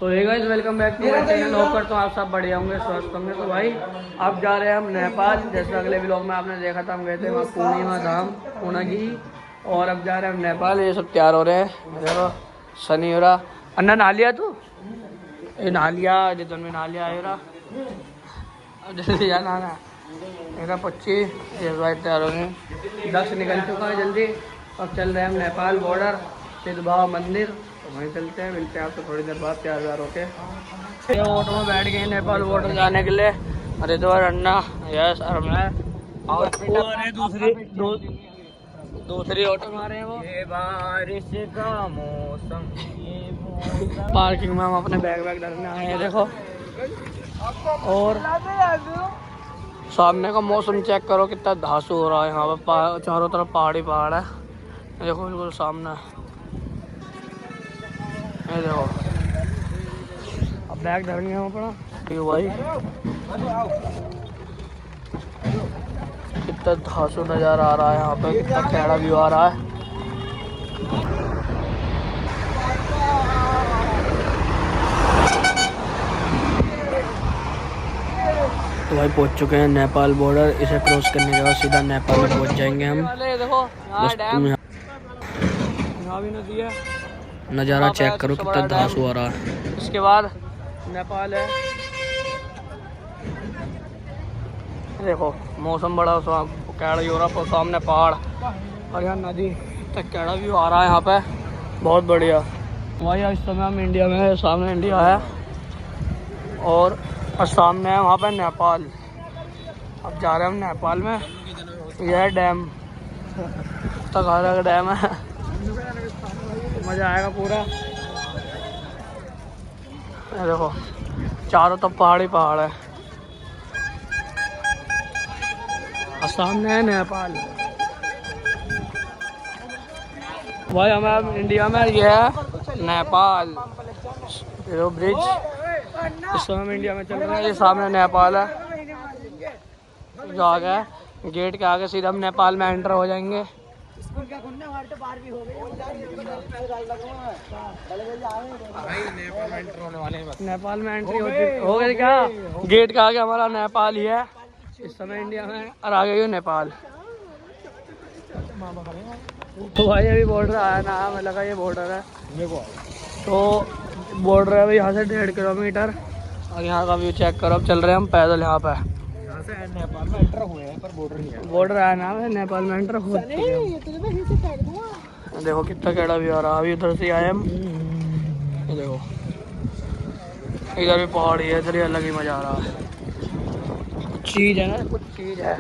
तो hey guys welcome back to my channel. Hope करता हूँ आप सब बढ़िया होंगे, स्वस्थ होंगे। तो भाई अब जा रहे हैं हम नेपाल। जैसे अगले व्लॉग में आपने देखा था, हम गए थे वहाँ पूर्णिमा धाम पूर्णगी, और अब जा रहे हैं हम नेपाल। ये सब तैयार हो रहे हैं। देखो सनी हो रहा, अन्ना नहा लिया तू, ये नहा लिया, जितन में नहा लिया आएगा। अब जल्दी जाना है मेरा 25 ये भाई तैयार हो रहे हैं। दक्ष निकल चुका है जल्दी। अब चल रहे हैं हम नेपाल बॉर्डर सिद्ध बाबा मंदिर, तो वहीं चलते हैं। मिलते हैं आपसे थोड़ी देर बाद तैयार होके। ये ऑटो में बैठ गए नेपाल बॉर्डर जाने के लिए। अरे तो अन्ना यस और मैं और दूसरी ऑटो में आ रहे हैं। वो ये बारिश का मौसम, पार्किंग में हम अपने बैग डालने आए हैं। देखो और सामने का मौसम चेक करो, कितना धांसू हो रहा है। यहाँ पर चारों तरफ पहाड़ी पहाड़ है। देखो बिल्कुल सामने, ये देखो। अब बैग धरेंगे हम अपना। भाई कितना धांसू नज़ारा आ रहा है यहाँ पे, कितना कैड़ा व्यू आ रहा है। तो भाई पहुँच चुके हैं नेपाल बॉर्डर। इसे क्रॉस करने के बाद सीधा नेपाल में पहुँच जाएंगे हम। देखो यहाँ भी नदी है, नज़ारा चेक करो कितना धांसू आ रहा है। इसके बाद नेपाल है। देखो मौसम बड़ा कैड़ा हो रहा, सामने पहाड़ और यहाँ नदी, तक कैड़ा व्यू आ रहा है यहाँ पे, बहुत बढ़िया। भाई इस समय हम इंडिया में है, सामने इंडिया है और सामने है वहाँ पे नेपाल। अब जा रहे हैं हम नेपाल में। यह है डैम, तगारा का डैम है, मज़ा आएगा पूरा। देखो चारों तरफ पहाड़ी पहाड़ है और सामने है नेपाल। भाई हमें इंडिया में ये है नेपाल, ये ब्रिज। इस समय हम इंडिया में चल रहे हैं, ये सामने नेपाल है। जो आगे है गेट के आगे, सीधा हम नेपाल में एंटर हो जाएंगे। नेपाल में एंट्री हो गई क्या? गेट के आगे हमारा नेपाल ही है। इस समय इंडिया में और आ गई हो नेपाल। तो भाई अभी बॉर्डर आया ना, हमें लगा ये बॉर्डर है। तो बॉर्डर है यहाँ से 1.5 किलोमीटर। और यहाँ का व्यू चेक करो। अब चल रहे हैं हम पैदल यहाँ पे। यहाँ से नेपाल में एंटर हुए हैं पर बॉर्डर नहीं है। बॉर्डर आया ना, नेपाल में एंटर हुए। देखो कितना कैड़ा व्यू आ रहा है। अभी उधर से आए हम, देखो इधर भी पहाड़ी है, इधर ही अलग ही मजा आ रहा है। कुछ चीज़ है ना, कुछ चीज़ है।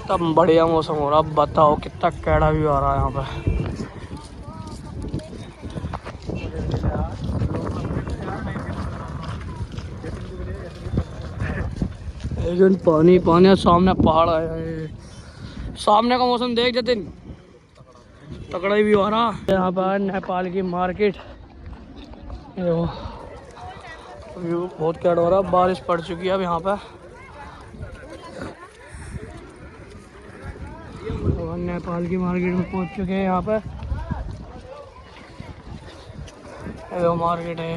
तब बढ़िया मौसम हो रहा। अब बताओ कितना कैड़ा व्यू आ रहा है यहाँ पे। लेकिन पानी पानी, सामने पहाड़ है। सामने का मौसम देख जतिन, तगड़ा ही व्यू आ रहा। यहाँ पर नेपाल की मार्केट, व्यू बहुत कैड हो रहा। बारिश पड़ चुकी है अब यहाँ पे। और नेपाल की मार्केट में पहुँच चुके हैं यहाँ पे। ये मार्केट है।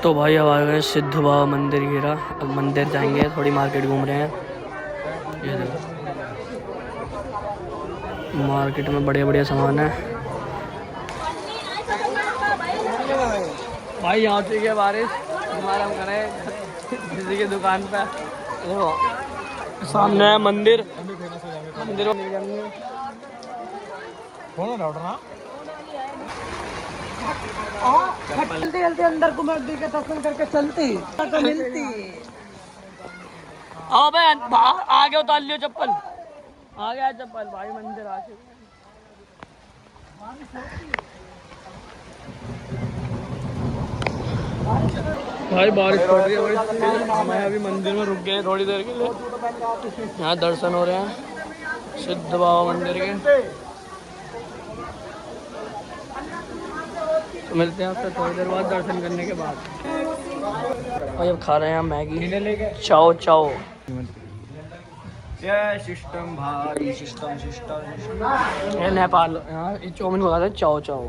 तो भाई अब आ गए सिद्ध बाबा मंदिर गिरा। अब मंदिर जाएंगे, थोड़ी मार्केट घूम रहे हैं। ये देखो मार्केट में बढ़िया बढ़िया सामान है। भाई यहाँ से क्या बारिश हमारा हम करें किसी की दुकान पे। देखो सामने है मंदिर, मंदिर चलते चलते अंदर को मंदिर के दर्शन करके चलती तो मिलती। आओ भाई बाहर आगे उतार लियो चप्पल, आ गया चप्पल। भाई मंदिर आ चुके। भाई बारिश पड़ रही है। हमें अभी मंदिर में रुक गए हैं थोड़ी देर के लिए। यहाँ दर्शन हो रहे हैं सिद्ध बाबा मंदिर के। तो मिलते हैं आपसे थोड़ी देर बाद दर्शन करने के बाद। और अब खा रहे हैं मैगी, चाओ चाओ। ये सिस्टम भाई, सिस्टम। ये नेपाल, यहाँ ये चाउमीन को कहते हैं चाओ चाओ।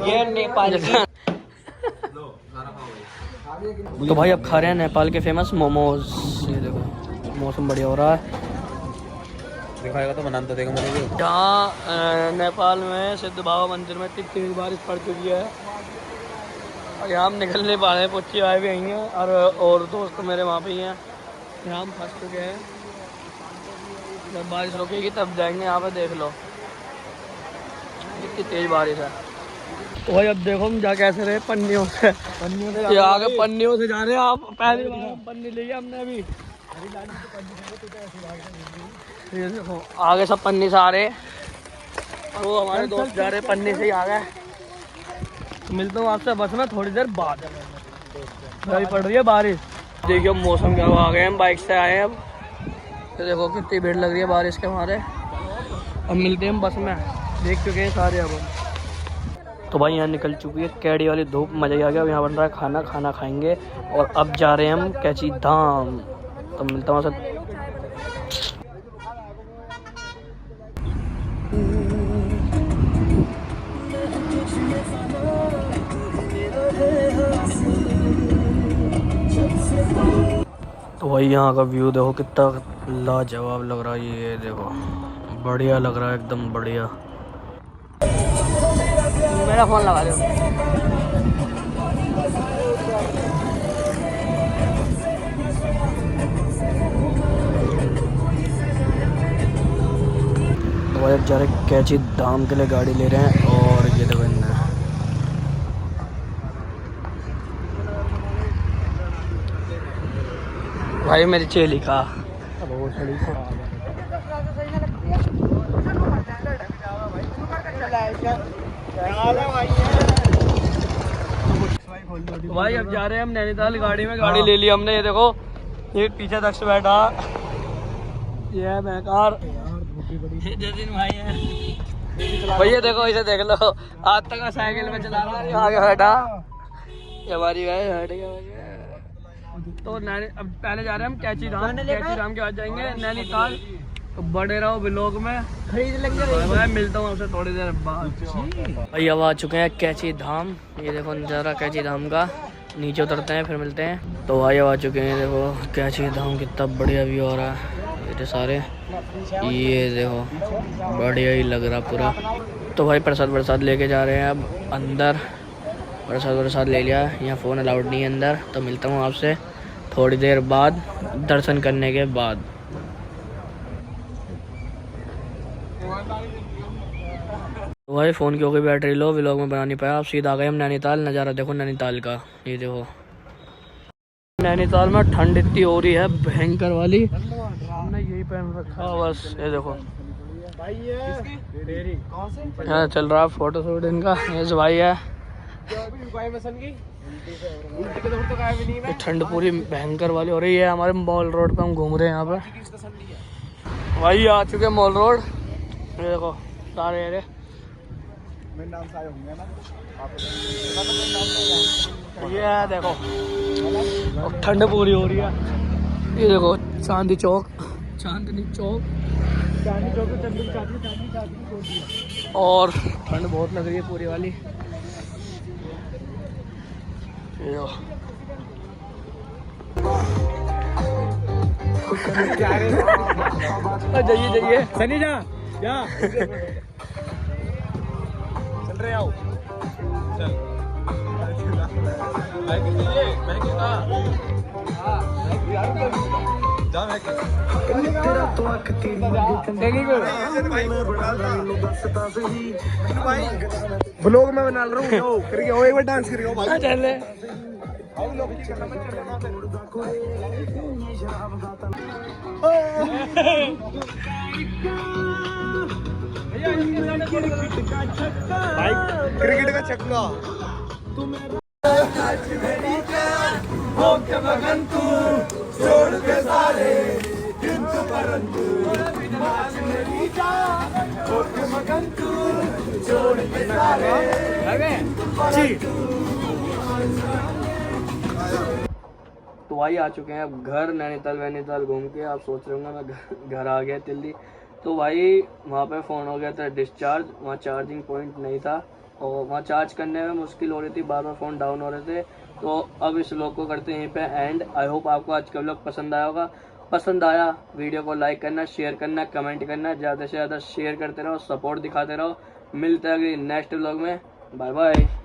ये नेपाल की। तो भाई अब खा रहे हैं नेपाल के फेमस मोमोज। ये देखो मौसम बढ़िया हो रहा है। दिखाएगा तो बनाना तो देगा मुझे। यहाँ नेपाल में सिद्ध बाबा मंदिर में इतनी तेज बारिश पड़ चुकी है और यहाँ हम निकल नहीं पा रहे हैं। पुच्ची आए भी आई हैं और दोस्त मेरे वहाँ पे ही हैं। यहाँ हम फंस चुके हैं। जब बारिश रुकेगी तब जाएंगे। यहाँ पे देख लो इतनी तेज बारिश है। तो भाई अब देखो हम जा कैसे रहे, पन्नियों से ये आगे पन्नियों से जा रहे हैं। आप पहली बार पन्नी ली है हमने अभी। ये देखो आगे सब पन्नी से आ रहे और वो हमारे दोस्त जा रहे पन्नी से ही आ गए। तो मिलता हूँ आपसे बस में थोड़ी देर बाद। अभी पड़ रही है बारिश। देखिए मौसम क्या हुआ, आ गए हम बाइक से आए हैं अब। तो देखो कितनी भीड़ लग रही है बारिश के मारे। अब मिलते हैं हम बस में, देख चुके हैं सारे अब। तो भाई यहाँ निकल चुकी है कैडी वाली धूप, मज़ा ही आ गया। अब यहाँ बन रहा है खाना खाएंगे और अब जा रहे हैं हम कैची धाम। तो मिलता हूँ सर। तो भाई यहाँ का व्यू देखो कितना लाजवाब लग रहा है। ये देखो बढ़िया लग रहा है, एकदम बढ़िया। मेरा फोन लगा दो। तो भाई अब जा रहे कैची धाम के लिए गाड़ी ले रहे हैं और ये देखो भाई मेरी चेली का भाई अब जा रहे हैं हम नैनीताल। गाड़ी में गाड़ी ले ली हमने। ये देखो ये पीछे तक से बैठा, ये है बेकार जतिन भाई है। भैया देखो इसे देख लो, आज तक साइकिल में चला रहा है, आगे बैठा। ये हमारी भाई हट गया। तो अब पहले जा रहे हैं हम कैची धाम। कैची धाम के बाद जाएंगे नैनीताल। तो बड़े रहो ब्लॉग में, खरीद लेंगे। मैं मिलता हूँ आपसे थोड़ी देर बाद। भाई अब आ चुके हैं कैची धाम। ये देखो नज़ारा कैची धाम का। नीचे उतरते हैं फिर मिलते हैं। तो भाई अब आ चुके हैं, देखो कैची धाम कितना बढ़िया व्यू हो रहा है। ये सारे ये देखो बढ़िया ही लग रहा पूरा। तो भाई प्रसाद लेके जा रहे हैं अब अंदर। प्रसाद ले लिया। यहाँ फ़ोन अलाउड नहीं है अंदर। तो मिलता हूँ आपसे थोड़ी देर बाद, दर्शन करने के बाद। तो भाई फ़ोन की हो गई बैटरी लो, व्लॉग में बना नहीं पाया। अब सीधा आ गए हम नैनीताल। नज़ारा देखो नैनीताल का, ये देखो नैनीताल में ठंड इतनी हो रही है भयंकर वाली। हमने यही पहन रखा बस। ये देखो यहाँ चल रहा है फोटो शूट इनका। ये भाई है, ठंड पूरी भयंकर वाली हो रही है। हमारे मॉल रोड पे हम घूम रहे हैं। यहाँ पे भाई आ चुके हैं मॉल रोड। ये देखो सारे एरिया ये है, देखो और ठंड पूरी हो रही है। ये देखो चांदनी चौक और ठंड बहुत लग रही है पूरी वाली। जाइए सनी जा चल रहे आओ चल। ब्लॉग में बना रहा हूँ करके एक बार डांस करके भाई चले। क्रिकेट का छक्का छोड़ के सारे तो भाई आ चुके हैं अब घर, नैनीताल घूम के। आप सोच रहे होंगे मैं घर आ गया दिल्ली। तो भाई वहाँ पे फ़ोन हो गया था डिस्चार्ज, वहाँ चार्जिंग पॉइंट नहीं था और वहाँ चार्ज करने में मुश्किल हो रही थी, बार बार फ़ोन डाउन हो रहे थे। तो अब इस व्लॉग को करते हैं यहीं पे एंड। आई होप आपको आज का व्लॉग पसंद आया होगा। पसंद आया वीडियो को लाइक करना, शेयर करना, कमेंट करना, ज़्यादा से ज़्यादा शेयर करते रहो, सपोर्ट दिखाते रहो। मिलते हैं अगली नेक्स्ट व्लॉग में। Bye bye.